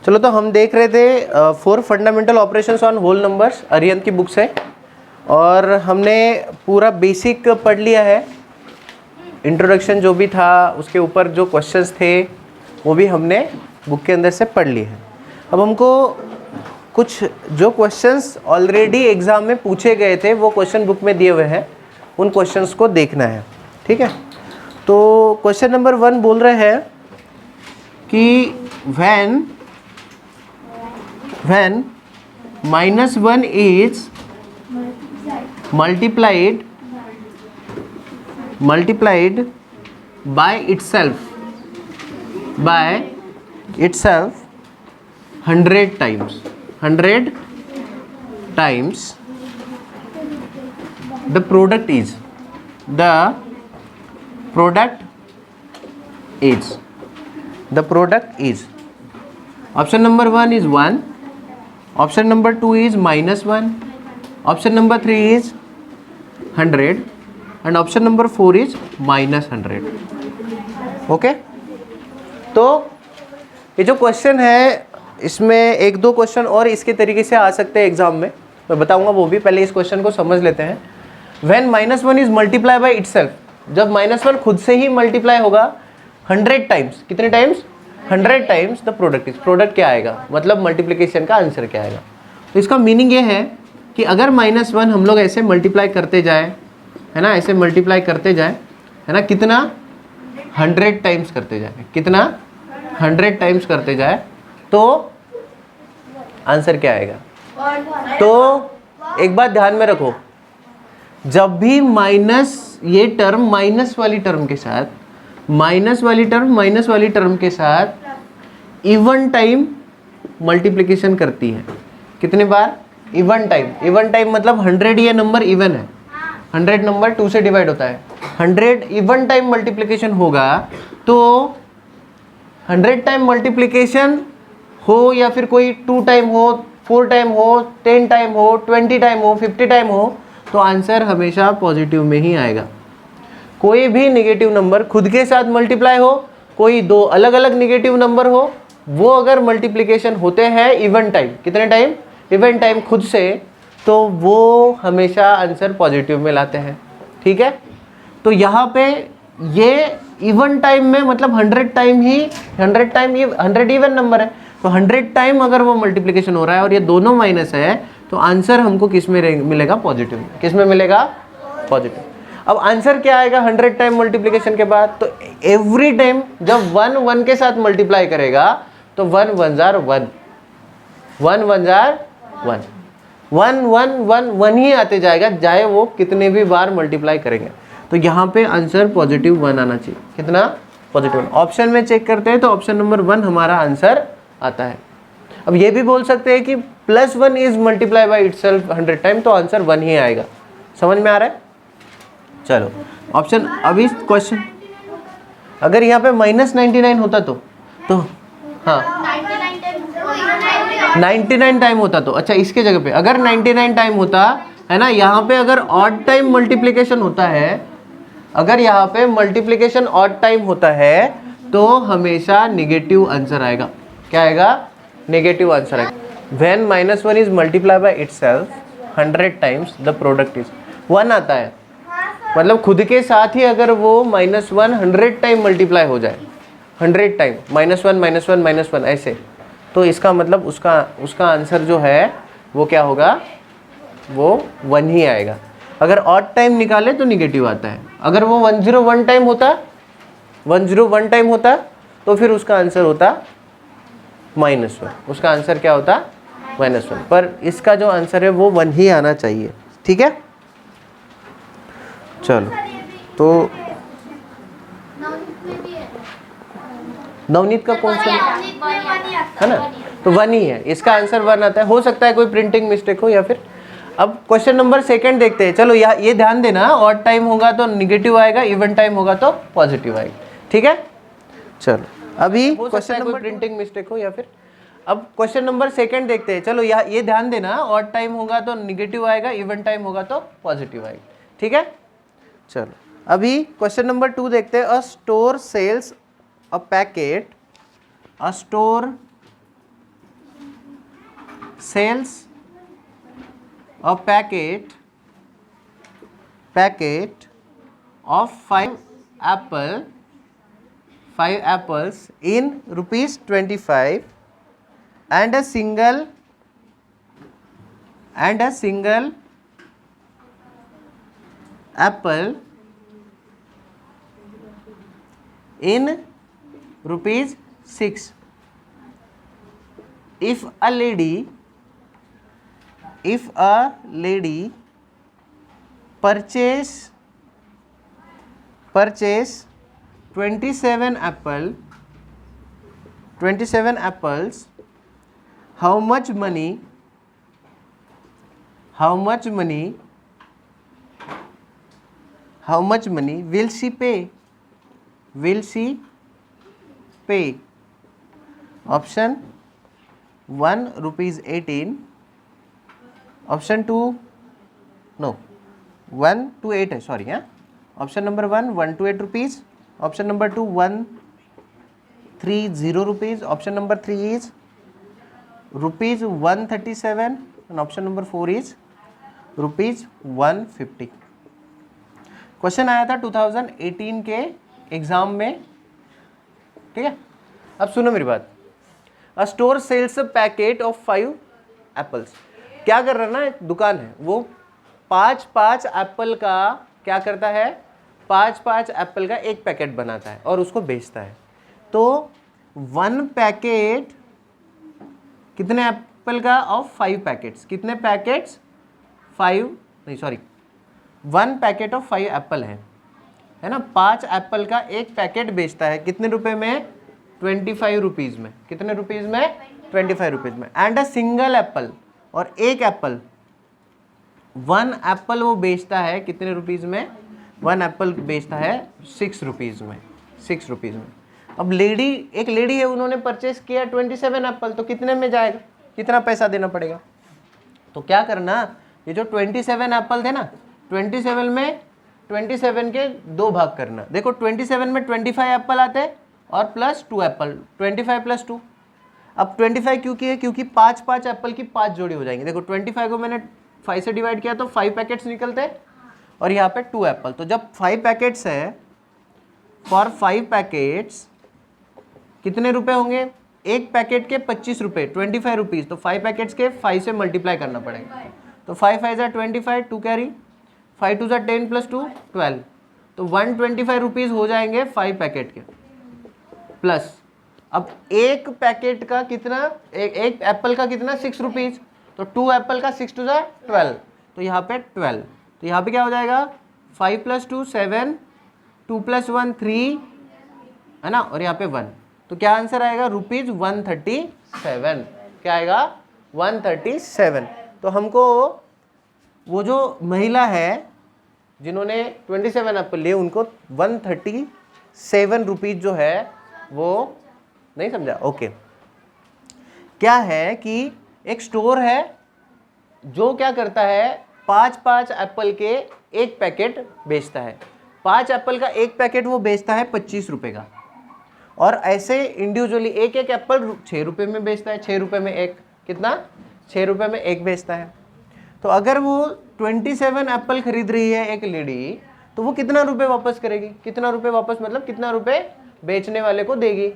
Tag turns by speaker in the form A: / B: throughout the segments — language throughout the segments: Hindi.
A: चलो, तो हम देख रहे थे 4 fundamental operations on whole numbers, Arihant की बुक से, और हमने पूरा बेसिक पढ़ लिया है। इंट्रोडक्शन जो भी था उसके ऊपर जो क्वेश्चंस थे वो भी हमने बुक के अंदर से पढ़ लिए हैं। अब हमको कुछ जो क्वेश्चंस ऑलरेडी एग्ज़ाम में पूछे गए थे वो क्वेश्चन बुक में दिए हुए हैं, उन क्वेश्चंस को देखना है। ठीक है, तो क्वेश्चन नंबर 1 बोल रहे हैं कि when -1 is multiplied by itself 100 times, the product is option number 1 is 1, option number 2 is -1, option number 3 is 100 and option number 4 is -100। Okay, तो ये जो क्वेश्चन है इसमें एक दो क्वेश्चन और इसके तरीके से आ सकते हैं एग्जाम में, मैं बताऊंगा वो भी। पहले इस क्वेश्चन को समझ लेते हैं। When -1 is multiply by itself, जब -1 खुद से ही मल्टीप्लाई होगा 100 टाइम्स, कितने टाइम्स? 100 टाइम्स, द प्रोडक्ट क्या आएगा, मतलब मल्टीप्लिकेशन का आंसर क्या आएगा। तो इसका मीनिंग ये है कि अगर -1 हम लोग ऐसे मल्टीप्लाई करते जाए, है ना, ऐसे मल्टीप्लाई करते जाए, है ना, कितना 100 टाइम्स करते जाए, कितना 100 टाइम्स करते जाए, तो आंसर क्या आएगा। तो एक बात ध्यान में रखो, जब भी ये टर्म माइनस वाली टर्म के साथ इवन टाइम मल्टीप्लिकेशन करती है, कितने बार? इवन टाइम मतलब 100 ये नंबर इवन है, 100 नंबर 2 से डिवाइड होता है, 100 इवन टाइम मल्टीप्लिकेशन होगा, तो 100 टाइम मल्टीप्लिकेशन हो या फिर कोई 2 टाइम हो, 4 टाइम हो, 10 टाइम हो, 20 टाइम हो, 50 टाइम हो, तो आंसर हमेशा पॉजिटिव में ही आएगा। कोई भी नेगेटिव नंबर खुद के साथ मल्टीप्लाई हो, कोई दो अलग अलग नेगेटिव नंबर हो, वो अगर मल्टीप्लिकेशन होते हैं इवन टाइम, कितने टाइम? इवन टाइम खुद से, तो वो हमेशा आंसर पॉजिटिव में लाते हैं। ठीक है, तो यहाँ पे ये इवन टाइम में मतलब 100 टाइम ये 100 इवन नंबर है, तो 100 टाइम अगर वो मल्टीप्लिकेशन हो रहा है और ये दोनों माइनस है, तो आंसर हमको किस में मिलेगा? पॉजिटिव। किस में मिलेगा? पॉजिटिव। अब आंसर क्या आएगा 100 टाइम मल्टीप्लिकेशन के बाद? तो एवरी टाइम जब 1 1 के साथ मल्टीप्लाई करेगा तो 1 1 जार 1, 1 1 जार 1, 1 1 1 1 ही आते जाएगा, चाहे वो कितने भी बार मल्टीप्लाई करेंगे। तो यहाँ पे आंसर पॉजिटिव 1 आना चाहिए। कितना? पॉजिटिव 1। ऑप्शन में चेक करते हैं तो ऑप्शन नंबर 1 हमारा आंसर आता है। अब ये भी बोल सकते हैं कि +1 is multiply by itself 100 time, तो आंसर 1 ही आएगा। समझ में आ रहा है? चलो ऑप्शन, अभी क्वेश्चन अगर यहाँ पे -99 होता तो हाँ 99 टाइम होता तो, अच्छा इसके जगह पे अगर 99 टाइम होता है ना, यहाँ पे अगर ऑड टाइम मल्टीप्लिकेशन होता है, अगर यहाँ पे मल्टीप्लिकेशन ऑड टाइम होता है, तो हमेशा नेगेटिव आंसर आएगा। क्या आएगा? नेगेटिव आंसर आएगा। When -1 is multiply by itself 100 times, the product is 1 आता है, मतलब खुद के साथ ही अगर वो -1 100 टाइम मल्टीप्लाई हो जाए, 100 टाइम -1 ऐसे, तो इसका मतलब उसका आंसर जो है वो क्या होगा? वो 1 ही आएगा। अगर ऑड टाइम निकाले तो निगेटिव आता है। अगर वो 101 टाइम होता तो फिर उसका आंसर होता -1। उसका आंसर क्या होता? -1। पर इसका जो आंसर है वो 1 ही आना चाहिए। ठीक है, चलो तो नवनीत का कौन सा है ना, तो 1 ही है, इसका आंसर 1 आता है। हो सकता है कोई प्रिंटिंग मिस्टेक हो या फिर। अब क्वेश्चन नंबर 2 देखते हैं। चलो ये ध्यान देना, ऑड टाइम होगा तो निगेटिव आएगा, इवन टाइम होगा तो पॉजिटिव आएगा। ठीक है, चलो अभी क्वेश्चन नंबर प्रिंटिंग मिस्टेक हो या फिर। अब क्वेश्चन नंबर 2 देखते हैं। चलो ये ध्यान देना, ऑड टाइम होगा तो निगेटिव आएगा, इवन टाइम होगा तो पॉजिटिव आएगा। ठीक है, चलो अभी क्वेश्चन नंबर 2 देखते हैं। A store sells a packet sells a packet of 5 apples in ₹25 and a single apple in ₹6. If a lady purchase 27 apples, how much money will she pay? Option 1 ₹18, option 2 no 1 to 8 है, सॉरी हाँ, option number 1 to 8 rupees, option number 2 130 rupees, option number 3 is ₹137 and option number 4 is ₹150। Question आया था 2018 के एग्जाम में, ठीक है। अब सुनो मेरी बात, a store sells a packet of 5 apples. क्या कर रहा है ना, एक दुकान है, वो 5 एप्पल का क्या करता है, 5 एप्पल का एक पैकेट बनाता है और उसको बेचता है। तो 1 पैकेट कितने एप्पल का, ऑफ 5 पैकेट्स, कितने पैकेट्स, 1 पैकेट ऑफ 5 एप्पल है ना। 5 एप्पल का एक पैकेट बेचता है, कितने रुपए में, 25 रुपीज़ में। कितने रुपीज़ में, 25 रुपीज़ में। एंड अ सिंगल एप्पल, और एक एप्पल, 1 एप्पल वो बेचता है कितने रुपीज़ में, 1 एप्पल बेचता है 6 रुपीज़ में, 6 रुपीज़ में। अब एक लेडी है, उन्होंने परचेस किया 27 एप्पल, तो कितने में जाएगा, कितना पैसा देना पड़ेगा। तो क्या करना, ये जो 27 एप्पल थे ना, 27 में 27 के 2 भाग करना। देखो 27 में 25 एप्पल आते हैं और प्लस 2 एप्पल, 25 + 2। अब 25 क्यों किए, क्योंकि 5 एप्पल की 5 जोड़ी हो जाएंगी। देखो 25 को मैंने 5 से डिवाइड किया तो 5 पैकेट्स निकलते हैं, और यहाँ पे 2 एप्पल। तो जब 5 पैकेट्स है, फॉर 5 पैकेट्स कितने रुपए होंगे, एक पैकेट के 25 रुपये, 25 रुपीज़। तो 5 पैकेट्स के 5 से मल्टीप्लाई करना पड़ेगा। तो 5 5 = 25, 2 कैरी, 5 2 = 10 + 2 12। तो 125 रुपीज़ हो जाएंगे 5 पैकेट के, प्लस अब एक पैकेट का कितना, एक एप्पल का कितना, 6 रुपीज़। तो 2 एप्पल का 6 2 = 12, तो यहाँ पे 12। तो यहाँ पे क्या हो जाएगा, 5 + 2 7, 2 + 1 3, है ना, और यहाँ पे 1। तो क्या आंसर आएगा, ₹137। क्या आएगा, 137। तो हमको वो जो महिला है जिन्होंने 27 एप्पल लिए, उनको 137 रुपीज़ जो है वो, नहीं समझा, ओके। क्या है कि एक स्टोर है जो क्या करता है, 5 एप्पल के एक पैकेट बेचता है। 5 एप्पल का एक पैकेट वो बेचता है 25 रुपये का, और ऐसे इंडिविजुअली एक एप्पल 6 रुपये में बेचता है। 6 रुपये में एक, कितना, 6 रुपये में एक बेचता है। तो अगर वो 27 एप्पल खरीद रही है एक लेडी, तो वो कितना रुपए वापस करेगी, कितना रुपए वापस मतलब कितना रुपए बेचने वाले को देगी।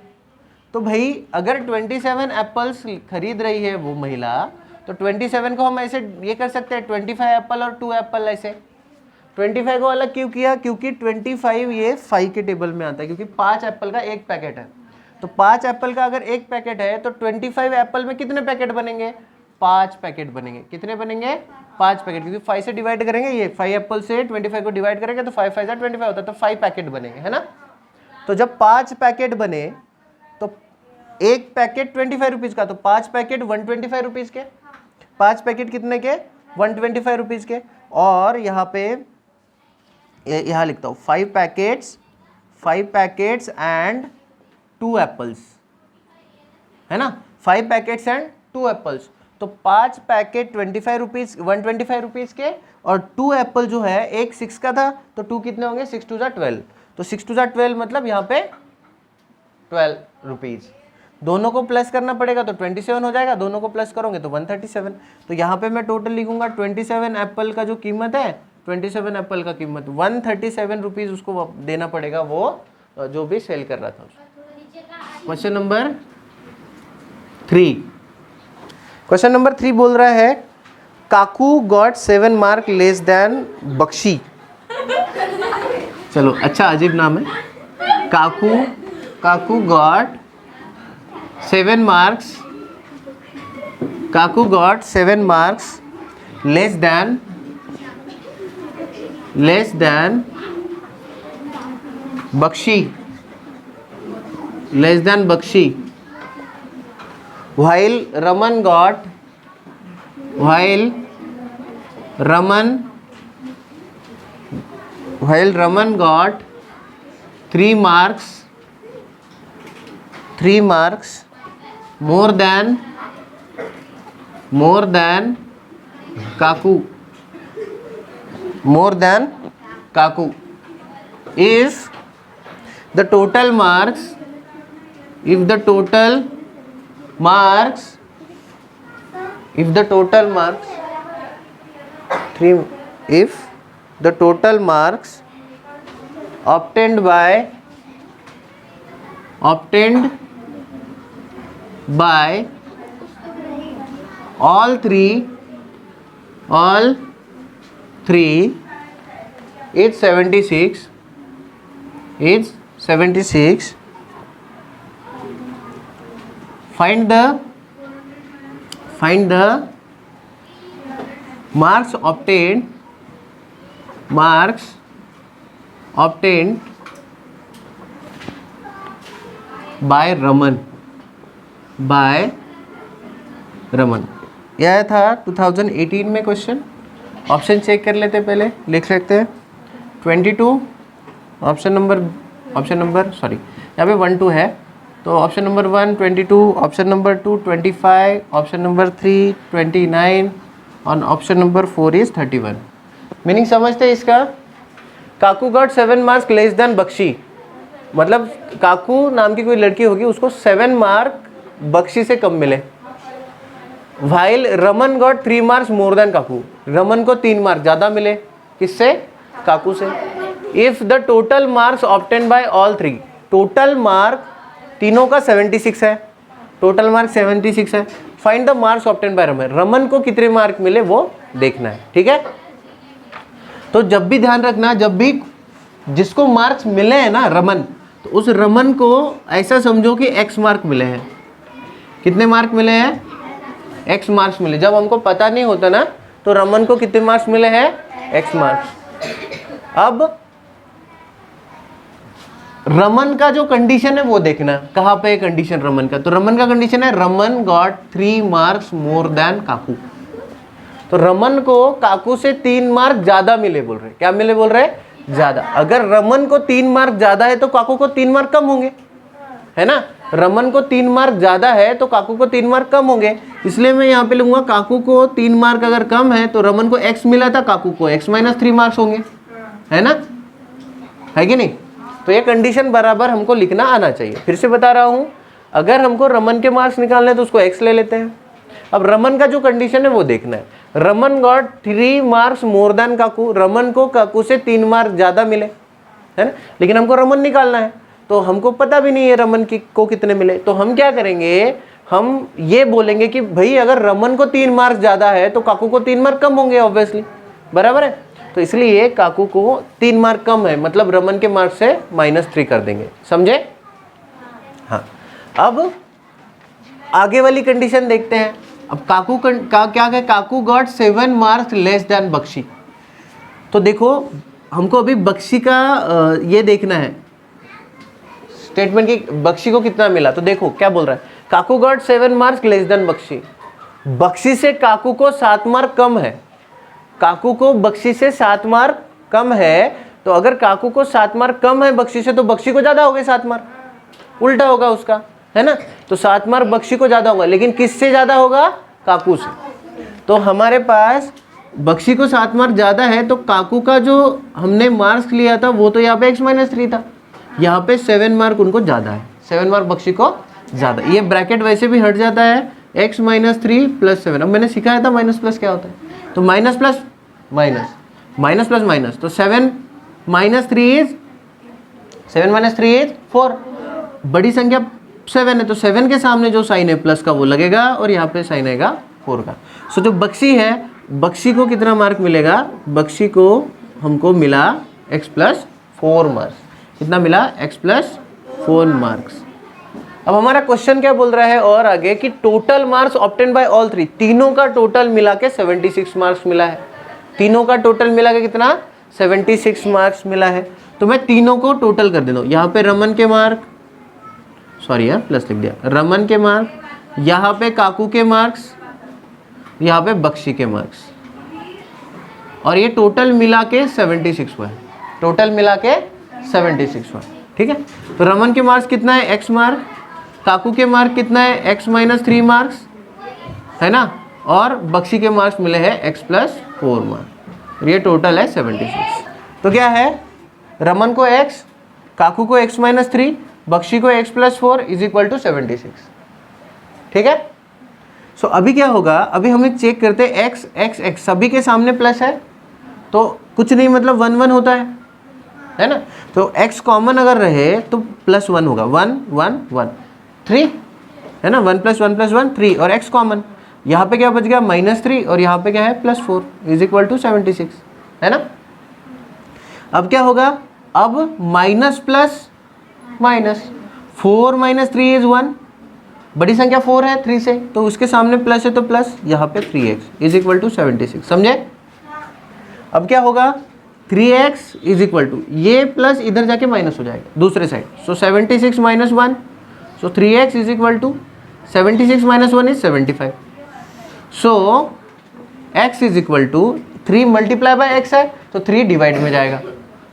A: तो भाई अगर 27 एप्पल्स खरीद रही है वो महिला, तो 27 को हम ऐसे ये कर सकते हैं, 25 एप्पल और 2 एप्पल ऐसे। 25 को अलग क्यों किया, क्योंकि 25 ये 5 के टेबल में आता है, क्योंकि 5 एप्पल का एक पैकेट है। तो 5 एप्पल का अगर एक पैकेट है, तो 25 एप्पल में कितने पैकेट बनेंगे, 5 पैकेट बनेंगे। कितने बनेंगे, 5 पैकेट, क्योंकि 5 से डिवाइड करेंगे, ये 5 एप्पल से 25 को डिवाइड करेंगे तो 5 5 = 25 होता है, तो 5 पैकेट बनेंगे, है ना। तो जब 5 पैकेट बने, तो एक पैकेट 25 रुपीज़ का, तो 5 पैकेट 125 रुपीज़ के। 5 पैकेट कितने के, 125 रुपीज़ के। और यहाँ पे यहाँ लिखता हूँ 5 पैकेट्स एंड 2 एप्पल्स, है ना, 5 पैकेट्स एंड 2 एप्पल्स। तो 5 पैकेट 125 रुपीज़ के, और 2 एप्पल जो है, एक 6 का था, तो 2 कितने होंगे, 6 2 = 12। तो 6 2 = 12 मतलब यहाँ पे 12 रुपीज़। दोनों को प्लस करना पड़ेगा तो 27 हो जाएगा, दोनों को प्लस करोगे तो 137। तो यहाँ पे मैं टोटल लिखूंगा 27 एप्पल का जो कीमत है, 27 एप्पल का कीमत 137 रुपीज़ उसको देना पड़ेगा, वो जो भी सेल कर रहा था उसको। क्वेश्चन नंबर 3, क्वेश्चन नंबर 3 बोल रहा है Kaku got 7 mark less than Bakshi. चलो अच्छा अजीब नाम है, Kaku got 7 marks, Kaku got 7 marks less than Bakshi, less than Bakshi, while Raman got 3 marks more than Kaku, if the total marks, if the total marks obtained by all three is 76, find the marks obtained by Raman। यह था 2018 में क्वेश्चन। ऑप्शन चेक कर लेते, पहले लिख सकते हैं 22 ऑप्शन नंबर सॉरी यहाँ पे 1 2 है, तो option number 1 22, option number 2 25, option number 3 29 और ऑप्शन नंबर 4 इज 31। मीनिंग समझते हैं इसका? Kaku got 7 marks less than Bakshi, मतलब काकू नाम की कोई लड़की होगी, उसको 7 मार्क बख्शी से कम मिले। While Raman got 3 marks more than Kaku, Raman को 3 मार्क ज़्यादा मिले, किससे? काकू से। If the total marks obtain by all 3, total mark तीनों का 76 है, टोटल मार्क 76 है। Find the marks obtain by Raman, Raman को कितने मार्क मिले वो देखना है, ठीक है। तो जब भी ध्यान रखना, जब भी जिसको मार्क्स मिले हैं ना रमन, तो उस रमन को ऐसा समझो कि x मार्क मिले हैं। कितने मार्क मिले हैं? x मार्क्स मिले। जब हमको पता नहीं होता ना तो रमन को कितने मार्क्स मिले हैं? x marks. अब रमन का जो कंडीशन है वो देखना, कहाँ पे कंडीशन रमन का? तो रमन का कंडीशन है Raman got 3 marks more than Kaku. तो रमन को काकू से 3 मार्क ज्यादा मिले बोल रहे। क्या मिले बोल रहे? ज्यादा। अगर रमन को 3 मार्क ज्यादा है तो काकू को 3 मार्क कम होंगे, है ना। रमन को 3 मार्क ज्यादा है तो काकू को 3 मार्क कम होंगे, इसलिए मैं यहाँ पे लूंगा काकू को 3 मार्क अगर कम है तो रमन को x मिला था, काकू को x - 3 मार्क्स होंगे, है ना, है कि नहीं। तो ये कंडीशन बराबर हमको लिखना आना चाहिए। फिर से बता रहा हूँ, अगर हमको रमन के मार्क्स निकालने हैं तो उसको x ले लेते हैं। अब रमन का जो कंडीशन है वो देखना है। Raman got 3 marks more than Kaku, Raman को काकू से 3 मार्क ज़्यादा मिले, है ना, लेकिन हमको रमन निकालना है तो हमको पता भी नहीं है रमन को कितने मिले। तो हम क्या करेंगे, हम ये बोलेंगे कि भाई अगर रमन को 3 मार्क्स ज़्यादा है तो काकू को 3 मार्क कम होंगे, ऑब्वियसली, बराबर है। तो इसलिए काकू को 3 मार्क कम है, मतलब रमन के मार्क्स से -3 कर देंगे, समझे। हाँ, अब आगे वाली कंडीशन देखते हैं। अब काकू का क्या है? Kaku got 7 marks less than Bakshi. तो देखो हमको अभी बख्शी का ये देखना है स्टेटमेंट की, बख्शी को कितना मिला। तो देखो क्या बोल रहा है, Kaku got 7 marks less than Bakshi. Bakshi से काकू को 7 मार्क कम है, काकू को बख्शी से 7 मार्क कम है। तो अगर काकू को 7 मार्क कम है बख्शी से तो बख्शी को ज़्यादा हो गए 7 मार्क, उल्टा होगा उसका, है ना। तो 7 मार्क बख्शी को ज़्यादा होगा, लेकिन किससे ज़्यादा होगा? काकू से। तो हमारे पास बख्शी को 7 मार्क ज़्यादा है तो काकू का जो हमने मार्क्स लिया था वो तो यहाँ पे x - 3 था, यहाँ पे 7 मार्क उनको ज़्यादा है, 7 मार्क बख्शी को ज़्यादा। ये ब्रैकेट वैसे भी हट जाता है, x माइनस 3 प्लस 7। अब मैंने सिखाया था माइनस प्लस क्या होता है, तो minus plus minus, minus plus minus, तो 7 माइनस 3 इज 7 माइनस 3 इज 4। बड़ी संख्या 7 है तो 7 के सामने जो साइन है प्लस का वो लगेगा और यहाँ पे साइन आएगा 4 का। सो जो बख्शी है, बख्शी को कितना मार्क मिलेगा, बख्शी को हमको मिला x प्लस 4 मार्क्स। कितना मिला, x प्लस 4 मार्क्स। अब हमारा क्वेश्चन क्या बोल रहा है और आगे कि total marks obtain by all three, तीनों का टोटल मिला के 76 मार्क्स मिला है। तीनों का टोटल मिला के कितना, 76 मार्क्स मिला है। तो मैं तीनों को टोटल कर देता हूँ। यहाँ पे रमन के मार्क, सॉरी यार प्लस लिख दिया, रमन के मार्क, यहाँ पे काकू के मार्क्स, यहाँ पे बख्शी के मार्क्स, और ये टोटल मिला के 76 हुआ है। टोटल मिला के 76 हुआ, ठीक है। तो रमन के मार्क्स कितना है, x मार्क, काकू के मार्क कितना है, x माइनस 3 मार्क्स, है ना, और बख्शी के मार्क्स मिले हैं x प्लस 4 मार्क्स। ये टोटल है 76। तो क्या है, रमन को x, काकू को x माइनस 3, बख्शी को x plus 4 is equal to 76, ठीक है। सो अभी क्या होगा, अभी हम एक चेक करते हैं x x x सभी के सामने प्लस है तो कुछ नहीं, मतलब 1 1 होता है ना। तो x कॉमन अगर रहे तो प्लस 1 होगा, 1 1 1 3, है ना, 1 प्लस 1 प्लस 1 3, और x कॉमन, यहाँ पे क्या बच गया माइनस 3, और यहाँ पे क्या है प्लस 4 इज इक्वल टू 76, है ना। अब क्या होगा, अब minus plus minus, 4 minus 3 is 1, बड़ी संख्या 4 है 3 से, तो उसके सामने प्लस है तो प्लस, यहाँ पे 3x इज इक्वल टू 76, समझे। अब क्या होगा, 3x इज इक्वल टू, ये प्लस इधर जाके माइनस हो जाएगा दूसरे side, so 76 minus 1, so 3x is equal to 76 minus 1 is 75, so x is equal to 3 multiply by x है तो 3 डिवाइड में जाएगा,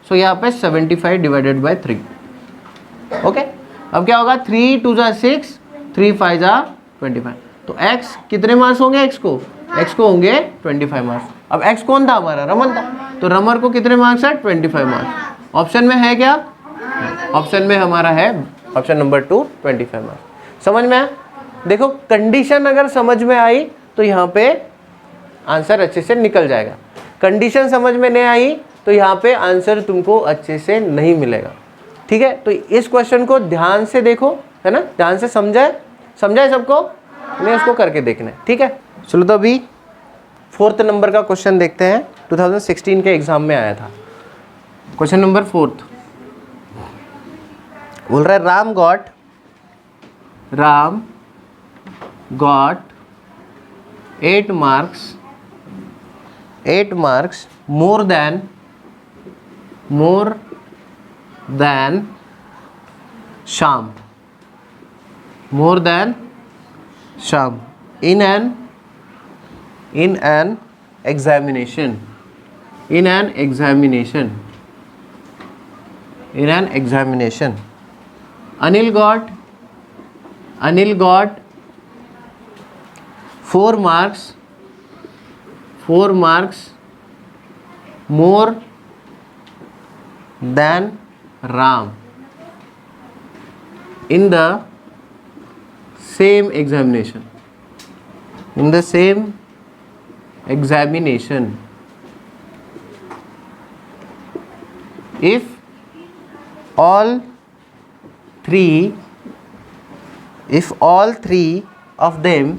A: सो यहाँ पे 75 डिवाइडेड बाय 3, ओके। अब क्या होगा, 3 2 जा 6, 3 5 जा 25, तो x कितने मार्क्स होंगे, x को होंगे 25 मार्क्स। अब x कौन था हमारा, रमन था, तो रमन को कितने मार्क्स है, 25 मार्क्स। ऑप्शन में है क्या, ऑप्शन में हमारा है ऑप्शन नंबर 2 25 मार्क्स। समझ में आया, देखो कंडीशन अगर समझ में आई तो यहाँ पे आंसर अच्छे से निकल जाएगा, कंडीशन समझ में नहीं आई तो यहाँ पे आंसर तुमको अच्छे से नहीं मिलेगा, ठीक है। तो इस क्वेश्चन को ध्यान से देखो, है ना, ध्यान से समझाए सबको, नहीं उसको करके देखना है, ठीक है। चलो तो अभी 4th नंबर का क्वेश्चन देखते हैं, 2016 के एग्जाम में आया था। क्वेश्चन नंबर 4 बोल रहा है, Ram got 8 marks more then Shyam in an examination. Anil got 4 marks more than Ram in the same examination. If all three of them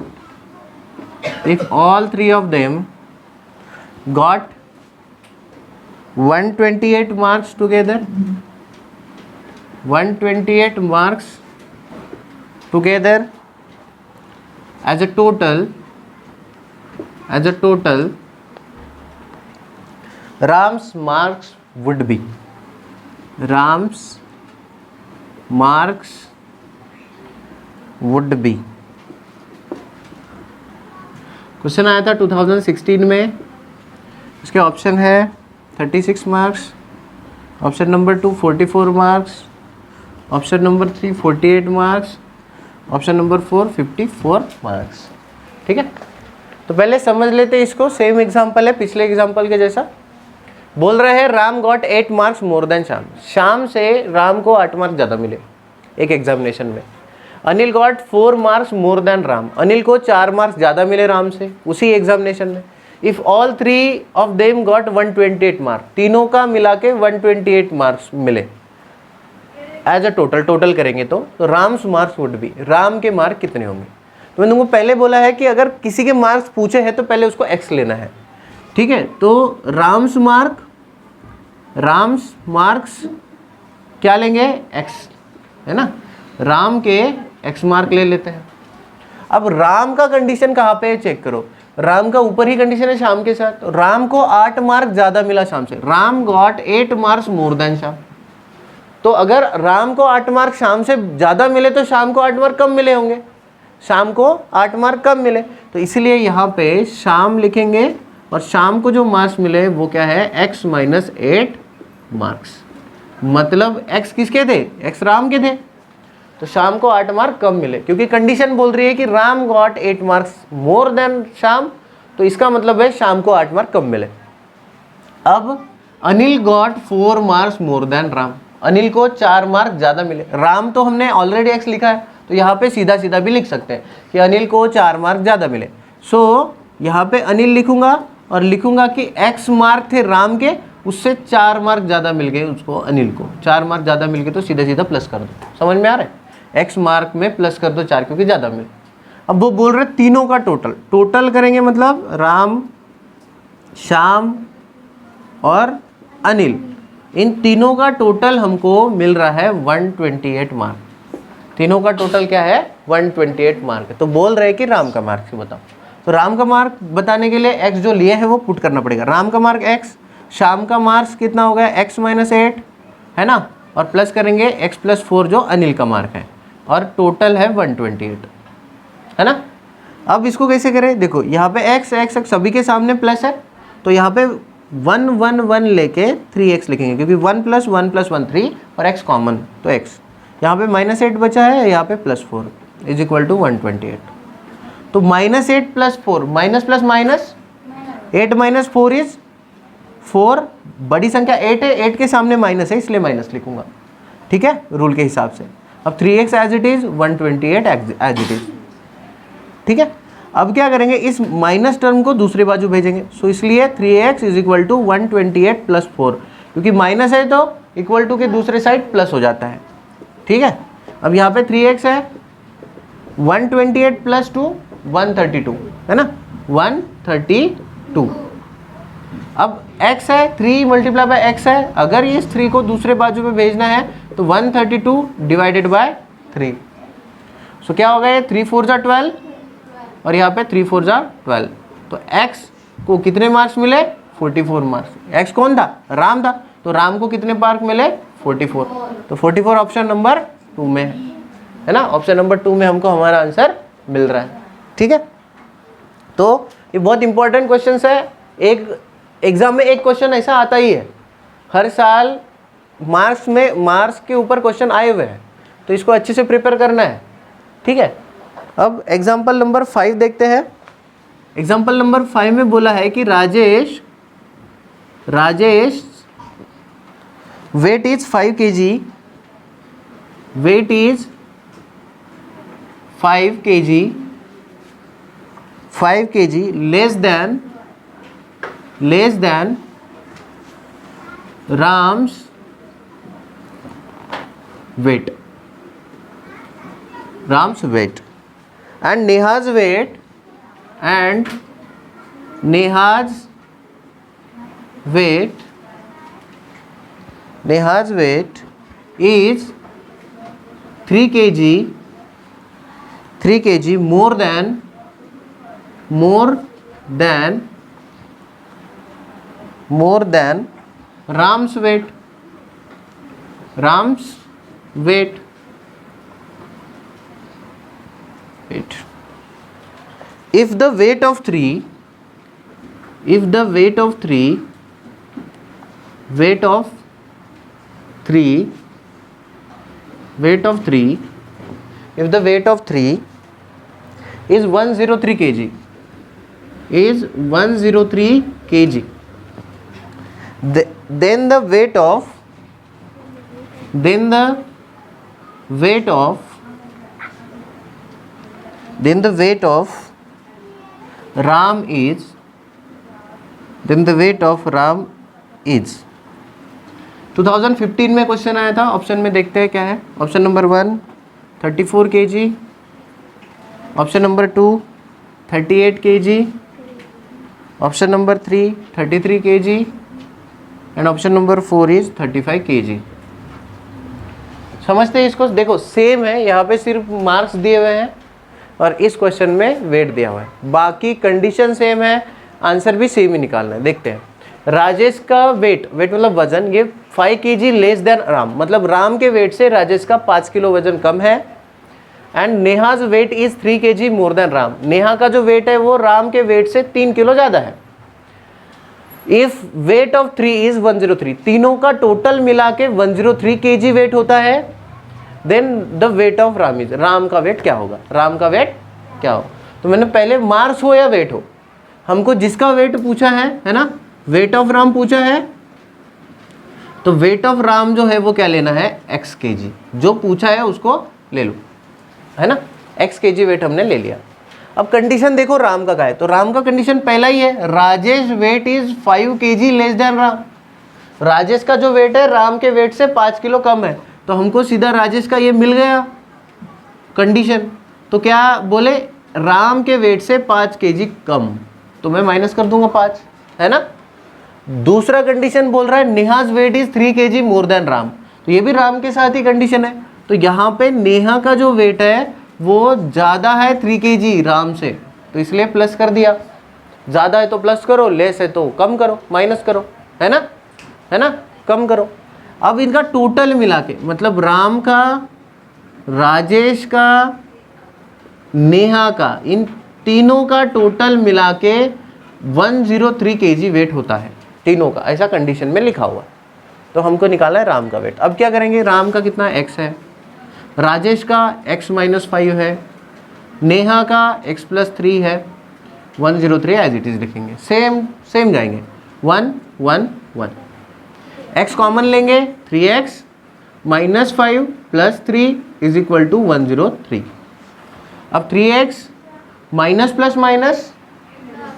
A: got 128 marks together, 128 marks together as a total, Ram's marks would be, question आया था 2016 में। इसके ऑप्शन है 36 marks, option number 2 44 marks, option number 3 48 marks, option number 4 54 marks, ठीक है। तो पहले समझ लेते इसको, सेम एग्जांपल है पिछले एग्जांपल के जैसा। बोल रहे हैं Ram got 8 marks more then Shyam, Shyam से राम को 8 मार्क्स ज़्यादा मिले एक एग्जामिनेशन में। Anil got 4 marks more than Ram, Anil को 4 मार्क्स ज़्यादा मिले राम से उसी एग्जामिनेशन में। If all 3 of them got 128 marks, तीनों का मिला के 128 मार्क्स मिले एज अ टोटल करेंगे तो Ram's marks would be, Ram के मार्क कितने होंगे। तो मैंने तुमको पहले बोला है कि अगर किसी के मार्क्स पूछे हैं तो पहले उसको एक्स लेना है, ठीक है। तो राम्स मार्क्स क्या लेंगे, एक्स, है ना, राम के एक्स मार्क ले लेते हैं। अब राम का कंडीशन कहाँ पे है चेक करो, राम का ऊपर ही कंडीशन है श्याम के साथ, राम को 8 मार्क ज़्यादा मिला श्याम से, Ram got 8 marks more then Shyam. तो अगर राम को 8 मार्क श्याम से ज़्यादा मिले तो श्याम को 8 मार्क कम मिले होंगे, शाम को 8 मार्क कम मिले, तो इसलिए यहाँ पे शाम लिखेंगे और शाम को जो मार्क्स मिले वो क्या है, x माइनस 8 मार्क्स। मतलब x किसके थे, x राम के थे, तो शाम को 8 मार्क कम मिले, क्योंकि कंडीशन बोल रही है कि Ram got 8 marks more then शाम, तो इसका मतलब है शाम को 8 मार्क कम मिले। अब Anil got 4 marks more than Ram, Anil को 4 मार्क ज़्यादा मिले, राम तो हमने ऑलरेडी x लिखा है तो यहाँ पे सीधा सीधा भी लिख सकते हैं कि अनिल को 4 मार्क ज़्यादा मिले। सो यहाँ पे अनिल लिखूंगा और लिखूंगा कि x मार्क थे राम के, उससे 4 मार्क ज़्यादा मिल गए उसको, अनिल को 4 मार्क ज़्यादा मिल गए, तो सीधा सीधा प्लस कर दो, समझ में आ रहा है, x मार्क में प्लस कर दो 4 क्योंकि ज़्यादा मिले। अब वो बोल रहे तीनों का टोटल करेंगे, मतलब राम, श्याम और अनिल, इन तीनों का टोटल हमको मिल रहा है 128 मार्क, तीनों का टोटल क्या है 128 मार्क। तो बोल रहे कि राम का मार्क बताओ, तो राम का मार्क बताने के लिए x जो लिए है वो पुट करना पड़ेगा, राम का मार्क x, शाम का मार्क्स कितना हो गया x माइनस 8, है ना, और प्लस करेंगे x प्लस 4 जो अनिल का मार्क है, और टोटल है 128, है ना। अब इसको कैसे करें, देखो यहाँ पे x सभी के सामने प्लस है, तो यहाँ पे 1 1 1 लेके 3x लिखेंगे, क्योंकि 1 प्लस 1 प्लस 1 3 और x कॉमन, तो x यहाँ पे माइनस 8 बचा है, यहाँ पे प्लस 4 इज इक्वल टू 128। तो minus 8 plus 4, minus plus minus, 8 minus 4 is 4, बड़ी संख्या 8 है, 8 के सामने माइनस है इसलिए माइनस लिखूंगा, ठीक है, रूल के हिसाब से। अब 3x as it is, 128 as it is, ठीक है। अब क्या करेंगे, इस माइनस टर्म को दूसरी बाजू भेजेंगे, सो इसलिए 3x is equal to 128 plus 4, क्योंकि माइनस है तो इक्वल टू के दूसरे साइड प्लस हो जाता है, ठीक है। अब यहाँ पे 3x है, 128 प्लस 2 132, है ना, 132। अब x है, 3 मल्टीप्लाई बाय x है, अगर ये इस 3 को दूसरे बाजू पे भेजना है तो 132 डिवाइडेड बाय 3, सो क्या होगा, ये 3 4 12 और यहाँ पे 3 4 12, तो x को कितने मार्क्स मिले, 44 मार्क्स। x कौन था, राम था, तो राम को कितने मार्क मिले, 44, तो 44 ऑप्शन नंबर 2 में है ना, ऑप्शन नंबर 2 में हमको हमारा आंसर मिल रहा है, ठीक है। तो ये बहुत इंपॉर्टेंट क्वेश्चन है, एक एग्जाम में एक क्वेश्चन ऐसा आता ही है, हर साल मार्क्स के ऊपर क्वेश्चन आए हुए हैं, तो इसको अच्छे से प्रिपेयर करना है, ठीक है। अब एग्जाम्पल नंबर 5 देखते हैं। एग्जाम्पल नंबर 5 में बोला है कि Rajesh weight is 5 kg, weight is 5 kg less than Ram's weight, and Neha's weight is 3 kg more than Ram's weight. If the weight of 3 is 103 kg, then the weight of then the weight of ram is, then the weight of ram is 2015 में क्वेश्चन आया था। ऑप्शन में देखते हैं क्या है। Option number 1 34 kg, option number 2 38 kg, option number 3 33 kg and option number 4 is 35 kg। समझते हैं इसको। देखो सेम है, यहाँ पे सिर्फ मार्क्स दिए हुए हैं और इस क्वेश्चन में वेट दिया हुआ है, बाकी कंडीशन सेम है, आंसर भी सेम ही निकालना है। देखते हैं। राजेश का वेट मतलब वजन, ये 5 kg लेस देन राम, मतलब राम के वेट से राजेश का 5 किलो वजन कम है। And Neha's weight is 3 kg more than Ram, Neha का जो वेट है वो राम के वेट से 3 किलो ज़्यादा है। इफ वेट ऑफ 3 इज 103, तीनों का टोटल मिला के 103 kg वेट होता है, then the weight of Ram is, Ram का वेट क्या होगा, राम का वेट क्या होगा। तो मैंने पहले मार्क्स हो या वेट हो, हमको जिसका वेट पूछा है ना, वेट ऑफ राम पूछा है, तो वेट ऑफ राम जो है वो क्या लेना है, x kg, जो पूछा है उसको ले लो, है ना, x kg वेट हमने ले लिया। अब कंडीशन देखो राम का है, तो राम का कंडीशन पहला ही है, Rajesh weight is 5 kg less than Ram. Rajesh का जो वेट है राम के वेट से 5 किलो कम है, तो हमको सीधा राजेश का ये मिल गया कंडीशन। तो क्या बोले, राम के वेट से 5 kg कम, तो मैं माइनस कर दूंगा 5, है ना। दूसरा कंडीशन बोल रहा है Neha's weight is 3 kg more than Ram, तो ये भी राम के साथ ही कंडीशन है। तो यहाँ पे नेहा का जो वेट है वो ज़्यादा है 3 kg राम से, तो इसलिए प्लस कर दिया। ज़्यादा है तो प्लस करो, लेस है तो कम करो, माइनस करो, है ना, कम करो। अब इनका टोटल मिला के, मतलब राम का, राजेश का, नेहा का, इन तीनों का टोटल मिला के 103 kg वेट होता है तीनों का, ऐसा कंडीशन में लिखा हुआ है। तो हमको निकालना है राम का वेट। अब क्या करेंगे, राम का कितना x है, राजेश का x - 5 है, नेहा का x + 3 है, 103 एज इट इज लिखेंगे, सेम जाएंगे 1 1 1। x कॉमन लेंगे, 3x - 5 + 3 = 103। अब 3x माइनस प्लस माइनस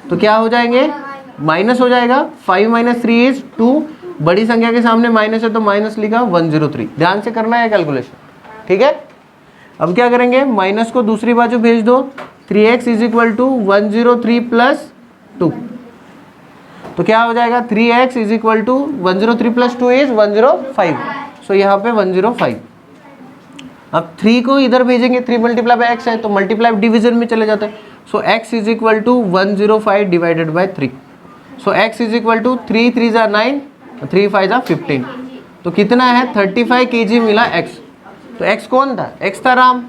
A: तो क्या हो जाएंगे, माइनस हो जाएगा। 5 - 3 इज 2, बड़ी संख्या के सामने माइनस है तो माइनस लिखा, 103। ध्यान से करना है कैलकुलेशन, ठीक है। अब क्या करेंगे, माइनस को दूसरी बाजू भेज दो, 3x = 103 + 2, तो क्या हो जाएगा, 3x = 103 + 2 इज 105, सो यहाँ पे 105। अब 3 को इधर भेजेंगे, 3 × x है तो मल्टीप्लाई डिवीजन में चले जाते हैं, सो x = 105 / 3, सो x = 3 3 = 9, 3 5 = 15, तो कितना है, 35 kg मिला x। तो x कौन था, x था राम,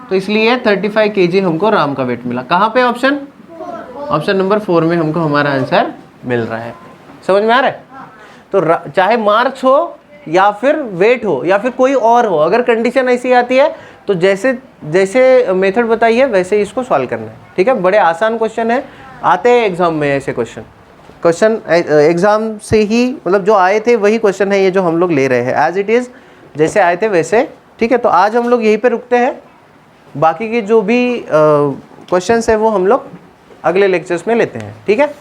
A: तो इसलिए 35 kg हमको राम का वेट मिला। कहाँ पे, ऑप्शन नंबर 4 में हमको हमारा आंसर मिल रहा है। समझ में आ रहा है। तो चाहे मार्क्स हो या फिर वेट हो या फिर कोई और हो, अगर कंडीशन ऐसी आती है तो जैसे मेथड बताई है वैसे ही इसको सॉल्व करना है, ठीक है। बड़े आसान क्वेश्चन है, आते हैं एग्जाम में ऐसे क्वेश्चन एग्जाम से ही, मतलब जो आए थे वही क्वेश्चन है ये जो हम लोग ले रहे हैं, एज इट इज़ जैसे आए थे वैसे, ठीक है। तो आज हम लोग यहीं पे रुकते हैं, बाकी के जो भी क्वेश्चंस है वो हम लोग अगले लेक्चर्स में लेते हैं, ठीक है।